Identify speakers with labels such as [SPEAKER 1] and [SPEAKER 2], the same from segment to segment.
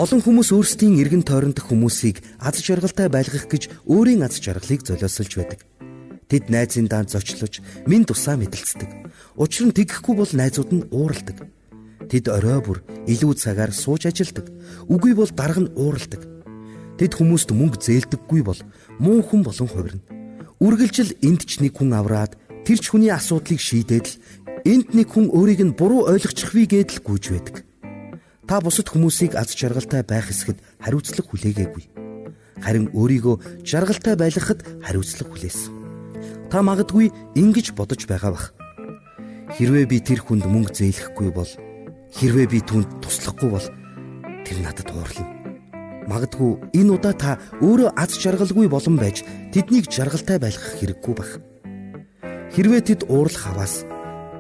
[SPEAKER 1] Олон хүмүүс өөрсдийн эргэн тойрондох хүмүүсийг аз жаргалтай байлгах гэж өөрийн аз жаргалыг золиосолж байдаг. Тэд найзын даанд зочлож, минь тусаа мэдлцдэг. Учир нь тэгэхгүй бол найзууд нь ууралдаг. Тэд орой бүр илүү цагаар сууж ажилдаг. Үгүй бол дарга нь ууралдаг. Тэд хүмүүст мөнгө зээлдэггүй бол муу хүн болон хувирна. Үргэлжил энд ч нэг хүн авраад тэр ч хүний асуудлыг шийдээд л энд нэг хүн өөрийг нь буруу ойлгочихвээ гэдэл гүйж байдаг. Та бусад хүмүүсийг аз жаргалтай байх хэсгэд хариуцлага хүлээгээгүй. Харин өөрийгөө жаргалтай байлгахад хариуцлага хүлээсэн. Та магадгүй ингэж бодож байгаа бах. Хэрвээ би тэр хүнд мөнгө зээлэхгүй бол, хэрвээ би түүнд туслахгүй бол тэр надад уурлана. Магадгүй энэ удаа та өөрөө аз жаргалгүй болон байж тэднийг жаргалтай байлгах хэрэггүй бах. Хэрвээ тэд уурлах аваас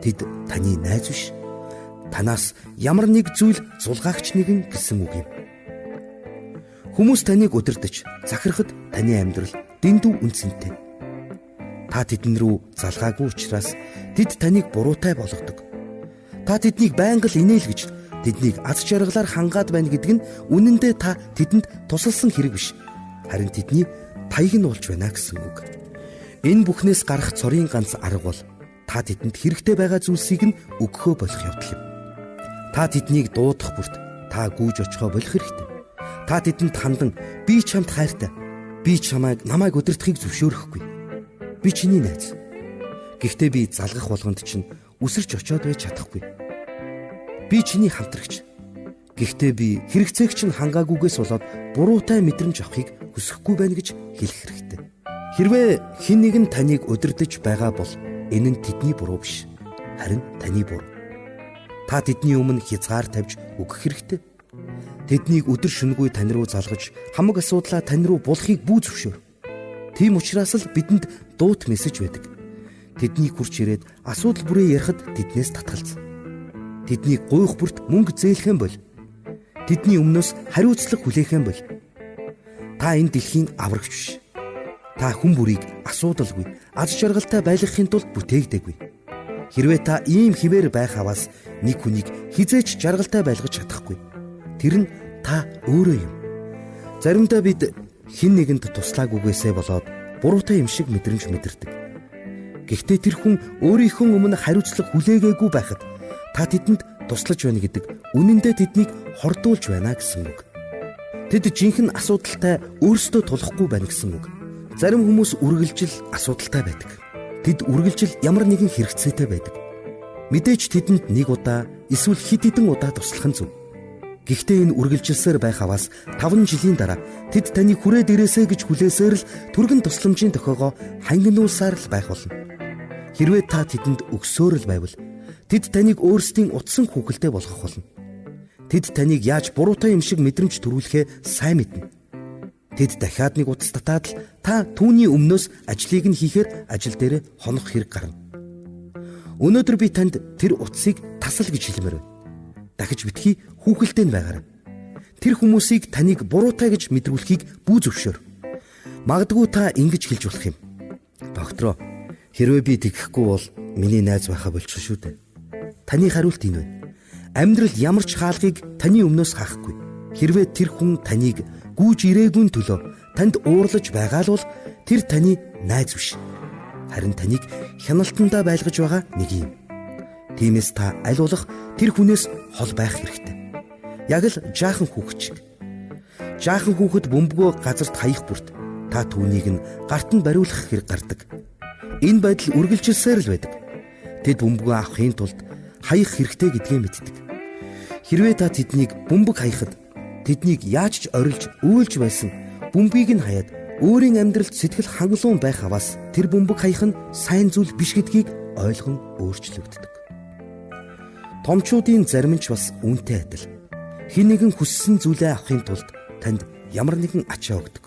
[SPEAKER 1] тэд таны найз биш. Танаас ямар нэг зүйл зулгаагч нэгэн гэсэн үг юм. Хүмүүс таныг удирдах, захирахад таны амьдрал дэндүү үнцэнтэй. Та тэдэн рүү залгаагүй учраас тэд таныг буруутай болгодог. Та тэднийг байнга л инээлгэж, тэднийг аз жаргалаар хангаад байна гэдэг нь үнэн дээр та тэдэнд тусалсан хэрэг биш. Харин тэдний таяг нь болж байна гэсэн үг. Энэ бүхнээс гарах цорын ганц арга бол та тэдэнд хэрэгтэй байгаа зүйлсийг нь өгөхөө болох явдал юм. Та тэднийг дуудах бүрт та гүйж очихоо болох хэрэгтэй. Та тэдэнд хандан би чамд хайртай. Би намайг удирдахыг зөвшөөрөхгүй. Би чиний найз. Гэхдээ би залгах болгонд чинь үсэрч очиод байж чадахгүй. Би чиний хамтрагч. Гэхдээ би хэрэгцээг чинь хангаагүйгээс болоод буруутай мэдрэмж авахыг хүсэхгүй байна гэж хэлэх хэрэгтэй. Хэрвээ хэн нэгэн таныг удирдах байгаа бол энэ нь тэдний буруу биш. Харин таны буруу. Та тэдний өмнө хязгаар тавьж өгөх хэрэгтэй. Тэднийг өдөр шөнөгүй тань руу залгаж, хамаг асуудлаа тань руу булахыг бүү зөвшөөр. Тийм учраас л бидэнд дуут мессеж байдаг. Тэднийг хурч ирээд асуудал бүрээ ярихад тэднээс татгалз. Тэднийг гуйх бүрт мөнгө зээлэх юм бол тэдний өмнөөс хариуцлага хүлээх юм бол та энэ дэлхийн аврагч биш. Та хүн бүрийг асуудалгүй, аз жаргалтай байлгахын тулд бүтээгдээгүй. Хэрвээ та ийм хിവэр байх аваас нэг хүнийг хизээч жаргалтай байлгаж чадахгүй. Тэр нь та өөрөө юм. Заримдаа бид хэн нэгэнд туслаагүйгээсээ болоод буруутай юм шиг мэдрэмж мэдэрдэг. Гэхдээ тэр хүн өөрийнхөө өмнө хариуцлага хүлээгээгүй байхад та тэдэнд туслаж байна гэдэг үнэндээ тэднийг хордуулж байна гэсэн үг. Тэд жинхэнэ асуудалтай өөрсдөө тулахгүй байна гэсэн үг. Зарим хүмүүс үргэлжил асуудалтай байдаг. Тэд үргэлжил ямар нэгэн хэрэгцээтэй байдаг. Мэдээж тэдэнд нэг удаа эсвэл хэд хэдэн удаа туслах нь зөв. Гэхдээ энэ үргэлжилсээр байх аваас 5 жилийн дараа тэд таны хүрээд ирээсэй гэж хүлээсээр л түргэн тусламжийн тохиогоо хангинуулсаар л байх болно. Хэрвээ та тэдэнд өгсөөр л байвал тэд таныг өөрсдийн утсан хүүхэлтэй болгох болно. Тэд таныг яаж буруутай юм шиг мэдрэмж төрүүлэхээ сайн мэднэ. Тэд дахиад нэг утас татаад л та түүний өмнөөс ажлыг нь хийхээр ажил дээр хонох хэрэг гарна. Өнөөдөр би танд тэр утсыг тасал гэж хэлмээр байна. Дахиж битгий хүүхэлтэй байгаарай. Тэр хүмүүсийг таныг буруутай гэж мэдрүүлэхийг бүү зөвшөөр. Магадгүй та ингэж хэлж болох юм. Доктороо, хэрвээ би тэгэхгүй бол миний найз байхаа болчих шүү дээ. Таны хариулт энэ байна. Амьдрал ямар ч хаалгыг таны өмнөөс хаахгүй. Хэрвээ тэр хүн таныг гүйж ирээгүй төлөө танд уурлаж байгаа л бол тэр таны найз биш. Харин таныг хяналтандаа байлгаж байгаа нэг юм. Тиймээс та аль болох тэр хүнээс хол байх хэрэгтэй. Яг л жаахан хүүхэд шиг. Жаахан хүүхэд бөмбөгөө газарт хаях бүрт та түүнийг нь гарт нь бариулах хэрэг гардаг. Энэ байдал үргэлжилсээр л байдаг. Тэд бөмбөгөө авахын тулд хаях хэрэгтэй гэдгээ мэддэг. Хэрвээ та тэднийг бөмбөг хаяхад тэднийг яаж ч орилж өөлж байсан бөмбөгийг нь хаяад өөрийн амьдралд сэтгэл хангалуун байх аваас тэр бөмбөг хаях нь сайн зүйл биш гэдгийг ойлгон өөрчлөгддөг. Томчуудын зарим нь ч бас үүнтэй адил. Хэн нэгэн хүссэн зүйлээ авахын тулд танд ямар нэгэн ачаа өгдөг.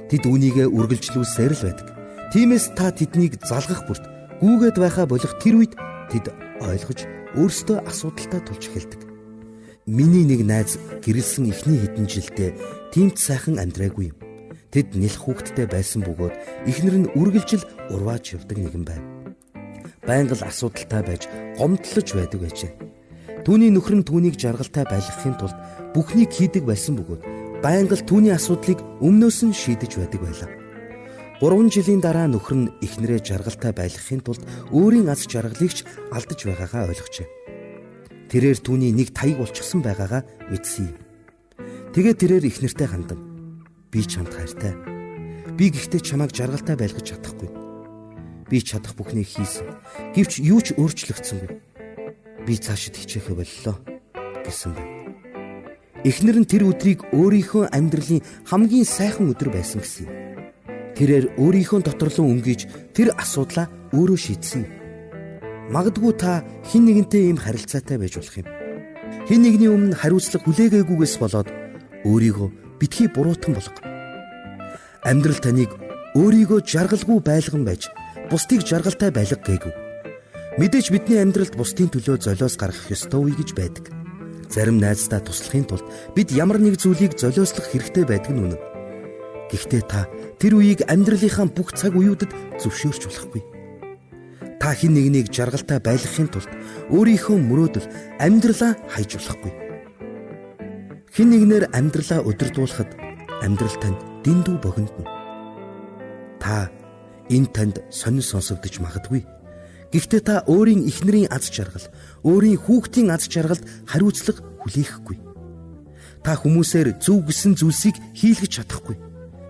[SPEAKER 1] Тэд үүнийгээ үргэлжлүүлсээр л байдаг. Тиймээс та тэднийг залгах бүрт гүүгээд байхаа болох тэр үед тэд ойлгож өөрсдөө асуудалтай тулж эхэлдэг. Миний нэг найз гэрэлсэн эхний хэдэн жилдээ тиймд сайхан амьдраагүй юм. Тэд нэлх хүүхэдтэй байсан бөгөөд эхнэр нь үргэлжил урваач явдаг нэгэн байв. Байнга л асуудалтай байж гомдлож байдаг байжээ. Түүний нөхөр нь түүнийг жаргалтай байлгахын тулд бүхнийг хийдэг байсан бөгөөд байнга л түүний асуудлыг өмнөөс нь шийдэж байдаг байлаа. 3 жилийн дараа нөхөр нь эхнэрээ жаргалтай байлгахын тулд өөрийн аз жаргалыг ч алдаж байгаагаа ойлгожээ. Тэрээр түүний нэг таяг болчихсон байгаагаа мэдсэн юм. Тэгээд тэрээр эхнэртэй хандан "Би чамд хайртай. Би гэхдээ чамайг жаргалтай байлгаж чадахгүй. Би чадах бүхнийг хийсэн. Гэвч юу ч өөрчлөгдсөнгүй. Би цаашид хичээхэ боллоо" гэсэн байна. Эхнэр нь тэр өдрийг өөрийнхөө амьдралын хамгийн сайхан өдөр байсан гэсэн юм. Тэрээр өөрийнхөө доторлон өнгөж тэр асуудлаа өөрөө шийдсэн. Магадгүй та хэн нэгэнтэй ийм харилцаатай байж болох юм. Хэн нэгний өмнө хариуцлага хүлээгээгүйгээс болоод өөрийгөө битгий буруутан болго. Амьдрал таныг өөрийгөө жаргалгүй байлган байж бусдыг жаргалтай байлга гээгүй. Мэдээж бидний амьдралд бусдын төлөө золиос гаргах ёстой үе гэж байдаг. Зарим найздаа туслахын тулд бид ямар нэг зүйлийг золиослох хэрэгтэй байдаг нь үнэн. Гэхдээ та тэр үеийг амьдралынхаа бүх цаг үеүүдэд зөвшөөрч болохгүй. Та хэн нэгнийг жаргалтай байлгахын тулд өөрийнхөө мөрөөдөл амьдралаа хайж болохгүй. Хэн нэгнээр амьдралаа удирдуулахад амьдрал танд дэндүү богино. Та энэ танд сонин сонсогдож магадгүй. Гэхдээ та өөрийн эхнэрийн аз жаргал, өөрийн хүүхдийн аз жаргалд хариуцлага хүлээхгүй. Та хүмүүсээр зөв гэсэн зүйлсийг хийлгэж чадахгүй.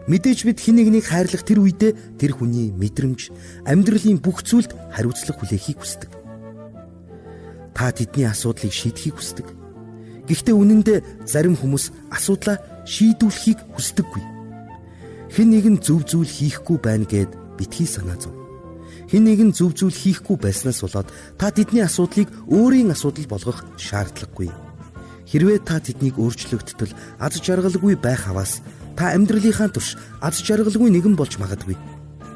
[SPEAKER 1] Мэдээж бид хэн нэгнийг хайрлах тэр үедээ тэр хүний мэдрэмж, амьдралын бүх зүйлд хариуцлага хүлээхийг хүсдэг. Та тэдний асуудлыг шийдэхийг хүсдэг. Гэхдээ үнэн дээр зарим хүмүүс асуудлаа шийдвэрлэхийг хүсдэггүй. Хэн нэгэн зөв зүйл хийхгүй байна гэд битгий санаа зов. Хэн нэгэн зөв зүйл хийхгүй байснаас болоод та тэдний асуудлыг өөрийн асуудал болгох шаардлагагүй. Хэрвээ та тэднийг өөрчлөгдтөл аз жаргалгүй байх аваас та амьдралынхаа турш аз жаргалгүй нэгэн болж магадгүй.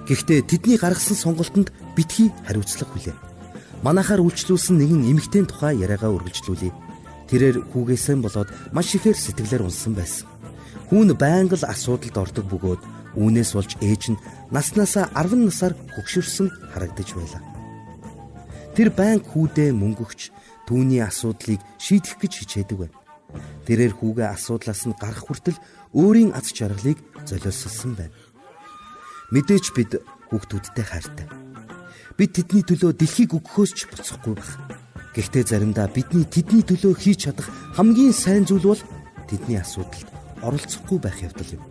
[SPEAKER 1] Гэхдээ тэдний гаргасан сонголтонд битгий хариуцлага хүлээн. Манайхаар үйлчлүүлсэн нэгэн эмэгтэйн тухай яриагаа үргэлжлүүлье. Тэрээр хүүгээсээ болоод маш ихээр сэтгэлээр унсан байсан. Хүүн байнга л асуудалд ордог бөгөөд үүнээс болж ээж нь наснаасаа 10 насаар хөгшөрсөн харагдаж байлаа. Тэр байнга хүүдээ мөнгөгч түүний асуудлыг шийдэх гэж хичээдэг байна. Тэрээр хүүгээ асуудлаас нь гарах хүртэл өөрийн аз жаргалыг золиослсон байна. Мэдээж бид хүүхдүүдтэй хайртай. Бид тэдний төлөө дэлхийг өгөхөөс ч буцахгүй байх. Гэхдээ заримдаа бидний тэдний төлөө хийж чадах хамгийн сайн зүйл бол тэдний асуудалд оролцохгүй байх явдал юм.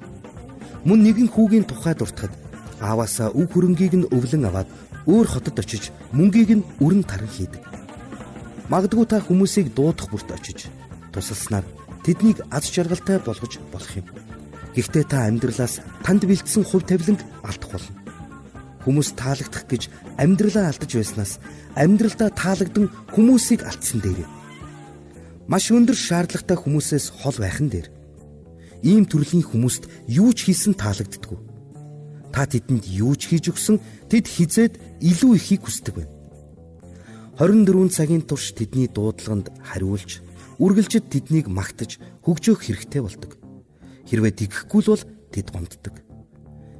[SPEAKER 1] Мөн нэгэн хүүгийн тухай дуртахад ааваасаа үг хөрөнгийг нь өвлөн аваад өөр хотод очиж мөнгийг нь өрн таран хийдэг. Магадгүй та хүмүүсийг дуудах бүрт очиж тусалснаар тэднийг аз жаргалтай болгож болох юм. Гэхдээ та амьдралаас танд бэлдсэн хувь тавиланг алдах болно. Хүмүүс таалагдах гэж амьдралаа алдаж байснаас амьдралдаа таалагдан хүмүүсийг алдсан дээр. Маш өндөр шаардлагатай хүмүүсээс хол байх нь дээр. Ийм төрлийн хүмүүст юу ч хийсэн таалагддаггүй. Та тэдэнд юу ч хийж өгсөн тэд хизээд илүү ихийг хүсдэг байна. 24 цагийн турш тэдний дуудлаганд хариулж, үргэлжид тэднийг магтаж, хөгжөөх хэрэгтэй болдог. Хэрвээ тэгхгүй л бол тэд гомддог.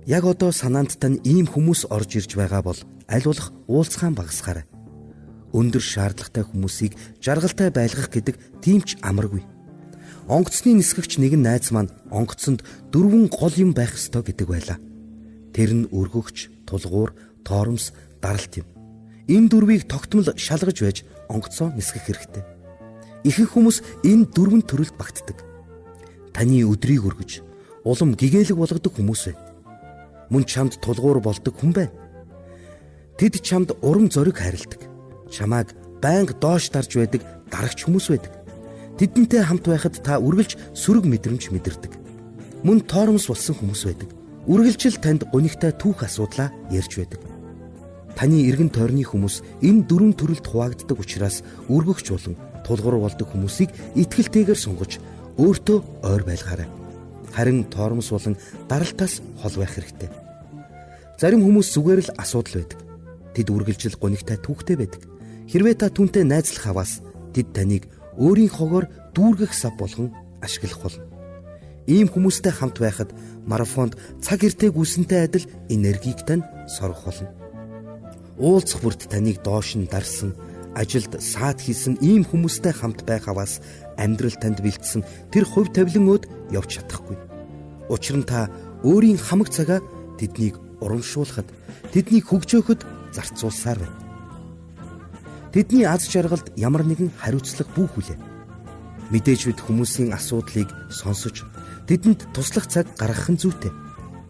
[SPEAKER 1] Яг одоо санаанд тань ийм хүмүүс орж ирж байгаа бол аль болох уулзгаан багасгаарай. Өндөр шаардлагатай хүмүүсийг жаргалтай байлгах гэдэг тийм ч амаргүй. Онгоцны нисгэгч нэгэн найз маань онгоцонд 4 гол юм байх ёстой гэдэг байлаа. Тэр нь өргөгч, тулгуур, тоормс, даралт юм. Энэ 4-ийг тогтмол шалгаж байж онгоцоо нисгэх хэрэгтэй. Ихэнх хүмүүс энэ 4 төрөлд багтдаг. Таны өдрийг өргөж, улам гэгээлэг болгодог хүмүүс байна. Мөн чамд тулгуур болдог хүн байна. Тэд чамд урам зориг харилдаг. Чамааг байнга доош дарж байдаг дарагч хүмүүс байдаг. Тэдэнтэй хамт байхад та үргэлж сөрөг мэдрэмж мэдэрдэг. Мөн тоормос болсон хүмүүс байдаг. Үргэлжил танд гунигтай түүх асуудлаа ярьж байдаг. Таны эргэн тойрны хүмүүс энэ 4 төрөлд хуваагддаг учраас өргөгч болон тулгуур болдог хүмүүсийг итгэлтэйгээр сунгаж өөртөө ойр байлгаарай. Харин тоормос болон даралтаас хол байх хэрэгтэй. Зарим хүмүүс зүгээр л асуудал байдаг. Тэд үргэлжил гунигтай түүхтэй байдаг. Хэрвээ та түүнтэй найзлах аваас тэд таныг өөрийн хогоор дүүргэх сав болгон ашиглах болно. Ийм хүмүүстэй хамт байхад марафонд цаг эртээ гүйсэнтэй адил энергийг тань соргох болно. Уулзах бүрт таныг доош нь дарсан, Ажилд саад хийсэн ийм хүмүүстэй хамт байх аваас амьдрал танд бэлдсэн тэр хувь тавилан өд явж чадахгүй. Учир нь та өөрийн хамаг цагаа тэднийг урамшуулахад, тэднийг хөгжөөхөд зарцуулсаар байна. Тэдний аз жаргалд ямар нэгэн хариуцлага бүү хүлээ. Мэдээж бид хүмүүсийн асуудлыг сонсож, тэдэнд туслах цаг гаргах нь зүйтэй.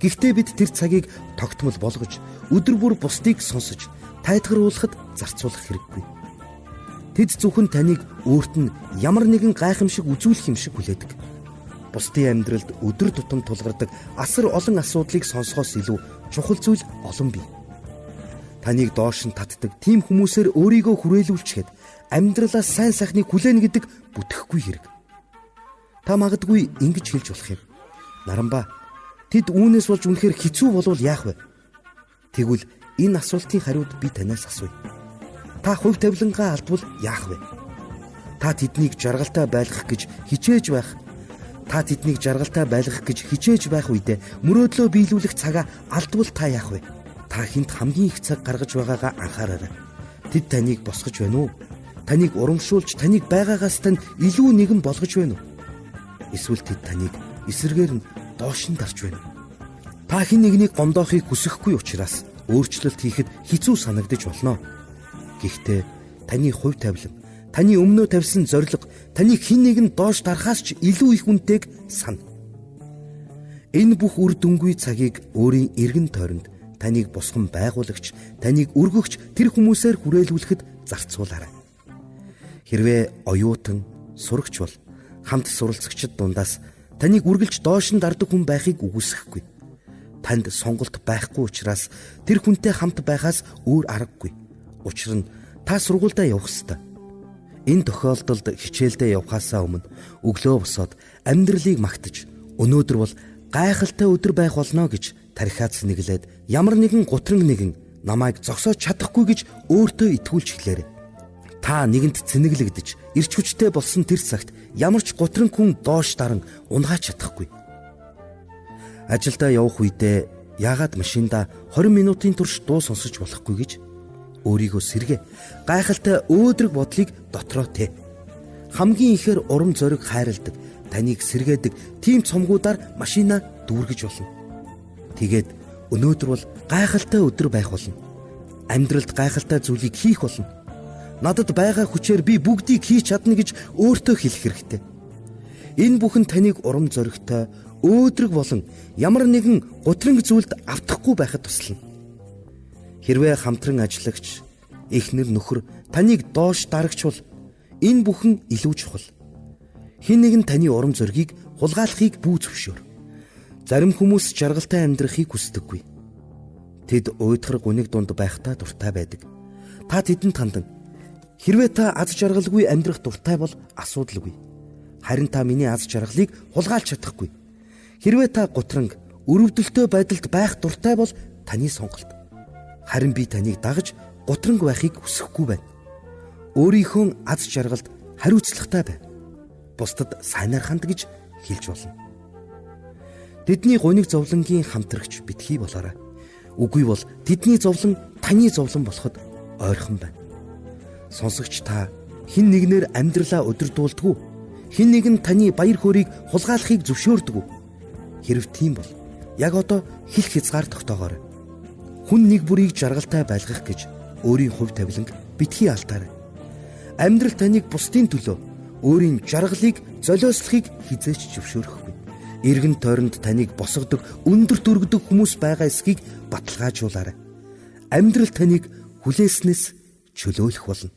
[SPEAKER 1] Гэхдээ бид тэр цагийг тогтмол болгож, өдөр бүр бусдыг сонсож, тайлгаруулахад зарцуулах хэрэггүй. Тэд зөвхөн таныг өөрт нь ямар нэгэн гайхамшиг үзүүлэх юм шиг хүлээдэг. Бусдын амьдралд өдөр тутам тулгардаг асар олон асуудлыг сонсохоос илүү чухал зүйл олон бий. Таныг доош нь татдаг тийм хүмүүсээр өөрийгөө хүрээлүүлчихэд амьдралаас сайн сайхныг хүлээнэ гэдэг бүтэхгүй хэрэг. Та магадгүй ингэж хэлж болох юм. Наранба, тэд үүнээс болж үнэхээр хэцүү болвол яах вэ? Тэгвэл энэ асуултын хариуд би танаас асууя. Та хувь тавилангаа алдвал яах вэ? Та тэднийг жаргалтай байлгах гэж хичээж байх үедээ мөрөөдлөө биелүүлэх цагаа алдвал та яах вэ? Та хинт хамгийн их цаг гаргаж байгаагаа анхаараарай. Тэд таныг босгож байна уу? Таныг урамшуулж, таныг байгаагаас тань илүү нэгэн болгож байна уу? Эсвэл тэд таныг эсрэгээр нь доош нь дарж байна уу? Та хэн нэгнийг гомдоохыг хүсэхгүй учраас өөрчлөлт хийхэд хэцүү санагдаж болно. Гэхдээ таны хувь тавилан, таны өмнөө тавьсан зорилго, таныг хэн нэгэн доош дарахаас ч илүү их үнэтэйг сана. Энэ бүх үр дүнгүй цагийг өөрийн эргэн тойронд таныг босгон байгуулагч, таныг өргөгч тэр хүмүүсээр хүрээлүүлэхэд зарцуулаарай. Хэрвээ оюутан, сурагч бол хамт суралцагчид дундаас таныг үргэлж доош нь дардаг хүн байхыг үгүйсэхгүй. Танд сонголт байхгүй учраас тэр хүнтэй хамт байхаас өөр аргагүй. Учир нь та сургуультай явах ёстой. Энэ тохиолдолд хичээлдээ явхаасаа өмнө өглөө босоод амьдралыг магтаж, өнөөдөр бол гайхалтай өдөр байх болно гэж тархиад сэнэглээд ямар нэгэн гутранг нэгэн намайг зогсоож чадахгүй гэж өөртөө итгүүлж эхлээрэй. Та нэгэнт цэнэглэгдэж, ирч хүчтэй болсон тэр цагт ямар ч гутранг хүн доош даран унгааж чадахгүй. Ажилдаа явах үедээ яагаад машиндаа 20 минутын турш дуу сонсож болохгүй гэж өөрийгөө сэргээ. Гайхалтай өөдрөг бодлыг дотроо тээ. Хамгийн ихээр урам зориг хайрладаг, таныг сэргээдэг тийм цомгуудаар машинаа дүүргэж болно. Тэгээд өнөөдөр бол гайхалтай өдөр байх болно. Амьдралд гайхалтай зүйлийг хийх болно. Надад байгаа хүчээр би бүгдийг хийж чадна гэж өөртөө хэлэх хэрэгтэй. Энэ бүхэн таныг урам зоригтой, өөдрөг болон ямар нэгэн гутранг зүйлд автахгүй байхад туслана. Хэрвээ хамтран ажиллагч, эхнэр нөхөр таныг доош дарагч бол энэ бүхэн илүү чухал. Хэн нэгэн таны урам зоригийг хулгайлахыг бүү зөвшөөр. Зарим хүмүүс жаргалтай амьдрахыг хүсдэггүй. Тэд уйдхар гүнийг дунд байхдаа дуртай байдаг. Та тэдэнд хандан, хэрвээ та аз жаргалгүй амьдрах дуртай бол асуудалгүй. Харин та миний аз жаргалыг хулгайлж чадахгүй. Хэрвээ та гутранг, өрөвдөлтөй байдалд байх дуртай бол таны сонголт. Харин би таныг дагаж гутранг байхыг хүсэхгүй байна. Өөрийнхөө аз жаргалд хариуцлагатай бай. Бусдад сайнаар ханд гэж хэлж болно. Тэдний гуниг зовлонгийн хамтрагч битгий болоорой. Үгүй бол тэдний зовлон таны зовлон болоход ойрхон байна. Сонсогч, та хэн нэгнээр амьдралаа өдөрдүүлдэг үү? Хэн нэгэн таны баяр хөөргийг хулгайлахыг зөвшөөрдөг үү? Хэрв тийм бол яг одоо хэлэх хязгаар тогтоогоорой. Хүн нэг бүрийг жаргалтай байлгах гэж өөрийн хувь тавиланг битгий алдаарай. Амьдрал таныг бусдын төлөө өөрийн жаргалыг золиослохыг хизээч зөвшөөрөхгүй. Эргэн тойронд таныг босгодог, өндөр дүргдэг хүмүүс байгаа эсхийг баталгаажуулаарай. Амьдрал таныг хүлээснээс чөлөөлөх болно.